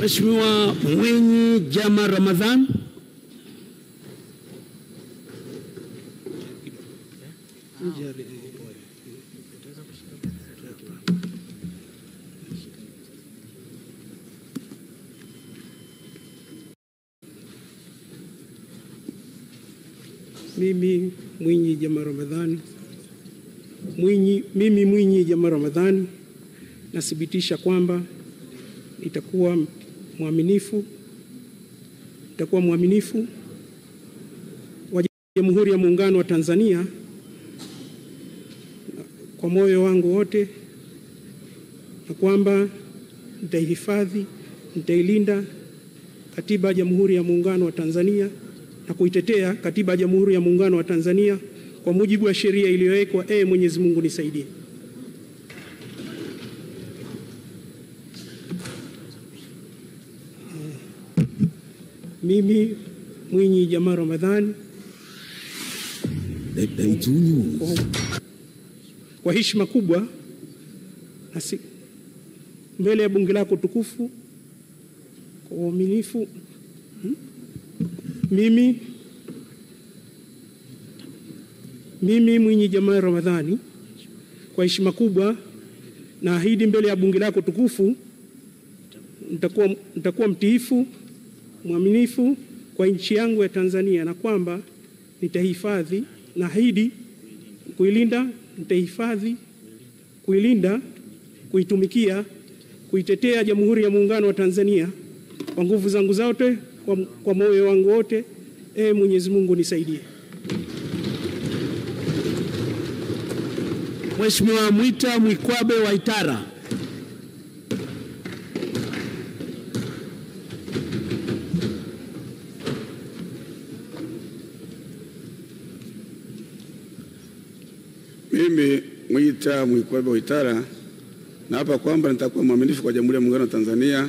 Mheshimiwa Mwinyi Jama Ramadhan. Mimi Mwinyi Jama Ramadhani nathibitisha kwamba nitakuwa mwaminifu wa Jamhuri ya Muungano wa Tanzania kwa moyo wangu wote, na kwamba nitaihifadhi, nitailinda Katiba ya Jamhuri ya Muungano wa Tanzania na kuitetea Katiba ya Jamhuri ya Muungano wa Tanzania kwa mujibu wa sheria iliyowekwa. Mwenyezi Mungu nisaidie. Mimi Mwinyi Jama Ramadhani kwa heshima kubwa mbele ya bunge lako tukufu, kwa uaminifu, mimi Mwinyi Jama Ramadhani kwa heshima kubwa naahidi mbele ya bunge lako tukufu nitakuwa mtiifu, mwaminifu kwa nchi yangu ya Tanzania, na kwamba nitahifadhi, naahidi kuilinda, nitahifadhi, kuilinda, kuitumikia, kuitetea Jamhuri ya Muungano wa Tanzania kwa nguvu zangu zote, kwa moyo wangu wote. Mwenyezi Mungu nisaidie. Mheshimiwa Mwita Mwikwabe Waitara. Mimi Mwita Mwikwabe Waitara naapa kwamba nitakuwa mwaminifu kwa Jamhuri ya Muungano wa Tanzania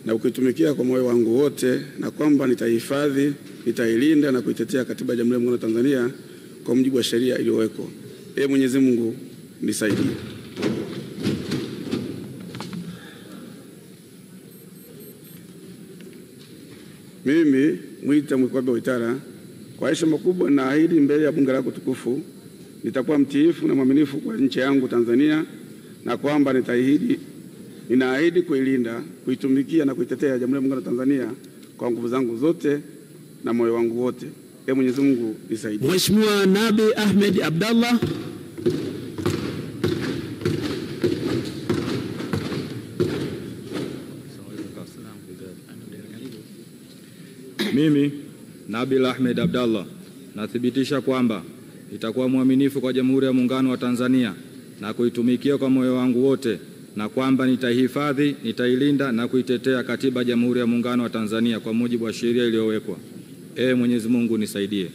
na kuitumikia kwa moyo wangu wote, na kwamba nitahifadhi, nitailinda na kuitetea Katiba ya Jamhuri ya Muungano wa Tanzania kwa mujibu wa sheria iliyowekwa. Mwenyezi Mungu nisaidie. Mimi Mwita Mwikwabe Waitara kwa heshima kubwa naahidi mbele ya bunge lako tukufu nitakuwa mtiifu na mwaminifu kwa nchi yangu Tanzania, na kwamba ninaahidi kuilinda, kuitumikia na kuitetea Jamhuri ya Muungano wa Tanzania kwa nguvu zangu zote na moyo wangu wote. Mwenyezi Mungu nisaidie. Mheshimiwa Nabi Ahmed Abdallah. Mimi Nabil Ahmed Abdallah nathibitisha kwamba nitakuwa mwaminifu kwa Jamhuri ya Muungano wa Tanzania na kuitumikia kwa moyo wangu wote, na kwamba nitaihifadhi, nitailinda na kuitetea Katiba ya Jamhuri ya Muungano wa Tanzania kwa mujibu wa sheria iliyowekwa. Mwenyezi Mungu nisaidie.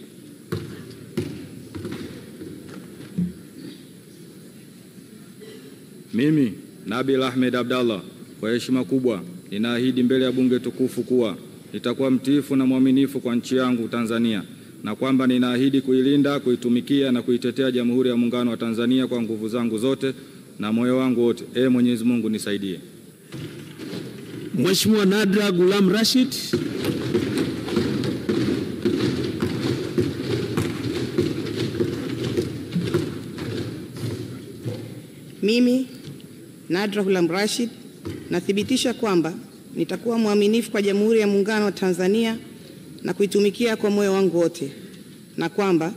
Mimi Nabil Ahmed Abdallah kwa heshima kubwa ninaahidi mbele ya bunge tukufu kuwa nitakuwa mtiifu na mwaminifu kwa nchi yangu Tanzania, na kwamba ninaahidi kuilinda, kuitumikia na kuitetea Jamhuri ya Muungano wa Tanzania kwa nguvu zangu zote na moyo wangu wote. Mwenyezi Mungu nisaidie. Mheshimiwa Nadra Gulam Rashid. Mimi Nadra Gulam Rashid nathibitisha kwamba nitakuwa mwaminifu kwa Jamhuri ya Muungano wa Tanzania na kuitumikia kwa moyo wangu wote, na kwamba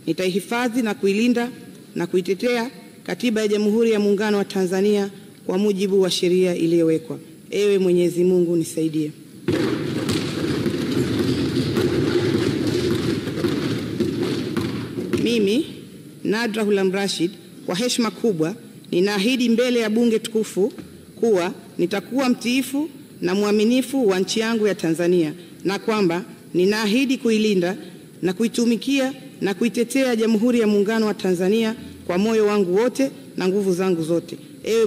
nitaihifadhi na kuilinda na kuitetea Katiba ya Jamhuri ya Muungano wa Tanzania kwa mujibu wa sheria iliyowekwa. Mwenyezi Mungu nisaidie. Mimi Nadra Gulam Rashid kwa heshima kubwa ninaahidi mbele ya bunge tukufu kuwa nitakuwa mtiifu na mwaminifu wa nchi yangu ya Tanzania, na kwamba ninaahidi kuilinda na kuitumikia na kuitetea Jamhuri ya Muungano wa Tanzania kwa moyo wangu wote na nguvu zangu zote.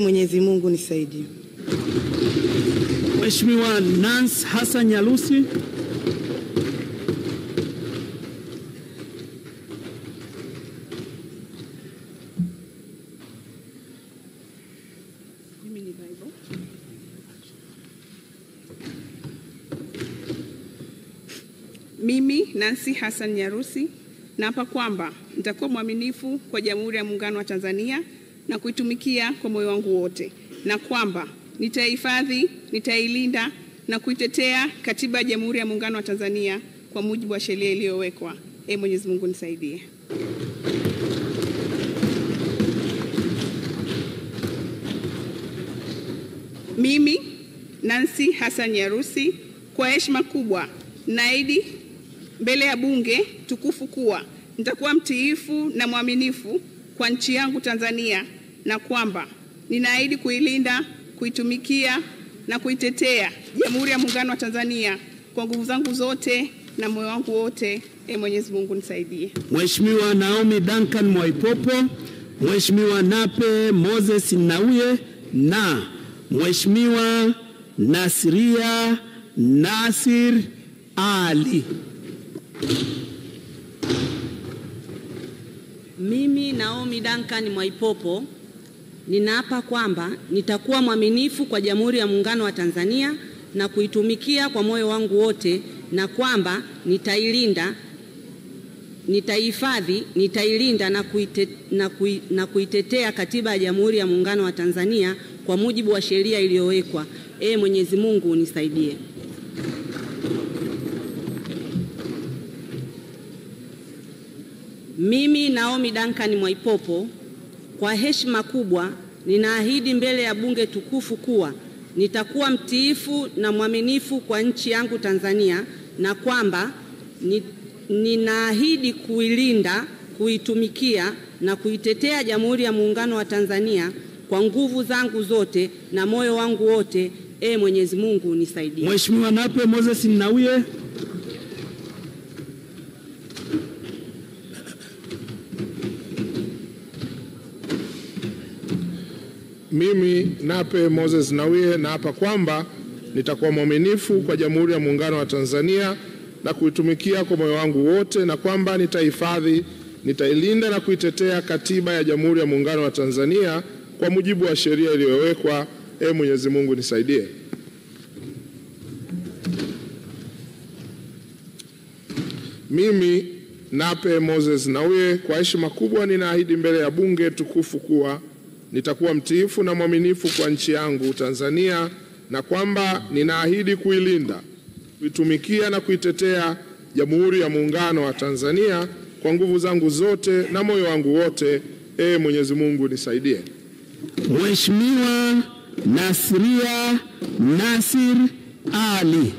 Mwenyezi Mungu nisaidie. Mheshimiwa Nance Hassan Nyalusi. Mimi Nancy Hassan Nyarusi naapa kwamba nitakuwa mwaminifu kwa Jamhuri ya Muungano wa Tanzania na kuitumikia kwa moyo wangu wote, na kwamba nitahifadhi, nitailinda na kuitetea Katiba ya Jamhuri ya Muungano wa Tanzania kwa mujibu wa sheria iliyowekwa. Mwenyezi Mungu nisaidie. Mimi Nancy Hassan Nyarusi kwa heshima kubwa naahidi mbele ya bunge tukufu kuwa nitakuwa mtiifu na mwaminifu kwa nchi yangu Tanzania, na kwamba ninaahidi kuilinda, kuitumikia na kuitetea Jamhuri ya Muungano wa Tanzania kwa nguvu zangu zote na moyo wangu wote. Mwenyezi Mungu nisaidie. Mheshimiwa Naomi Duncan Mwaipopo, Mheshimiwa Nape Moses Nnauye na Mheshimiwa Nasiria Nasir Ali. Mimi Naomi Duncan Mwaipopo ninaapa kwamba nitakuwa mwaminifu kwa Jamhuri ya Muungano wa Tanzania na kuitumikia kwa moyo wangu wote, na kwamba nitailinda, nitahifadhi, nitailinda na kuitetea Katiba ya Jamhuri ya Muungano wa Tanzania kwa mujibu wa sheria iliyowekwa. Mwenyezi Mungu unisaidie. Mimi Naomi Duncan Mwaipopo kwa heshima kubwa ninaahidi mbele ya bunge tukufu kuwa nitakuwa mtiifu na mwaminifu kwa nchi yangu Tanzania, na kwamba ninaahidi kuilinda, kuitumikia na kuitetea Jamhuri ya Muungano wa Tanzania kwa nguvu zangu zote na moyo wangu wote. Mwenyezi Mungu nisaidie. Mheshimiwa Nape Moses Nnauye. Mimi Nape Moses Nnauye naapa kwamba nitakuwa mwaminifu kwa Jamhuri ya Muungano wa Tanzania na kuitumikia kwa moyo wangu wote, na kwamba nitahifadhi, nitailinda na kuitetea Katiba ya Jamhuri ya Muungano wa Tanzania kwa mujibu wa sheria iliyowekwa. Mwenyezi Mungu nisaidie. Mimi Nape Moses Nnauye kwa heshima kubwa ninaahidi mbele ya bunge tukufu kuwa nitakuwa mtiifu na mwaminifu kwa nchi yangu Tanzania, na kwamba ninaahidi kuilinda, kuitumikia na kuitetea Jamhuri ya Muungano wa Tanzania kwa nguvu zangu zote na moyo wangu wote. Mwenyezi Mungu nisaidie. Mheshimiwa Nasiria Nasir Ali.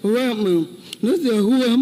Huwa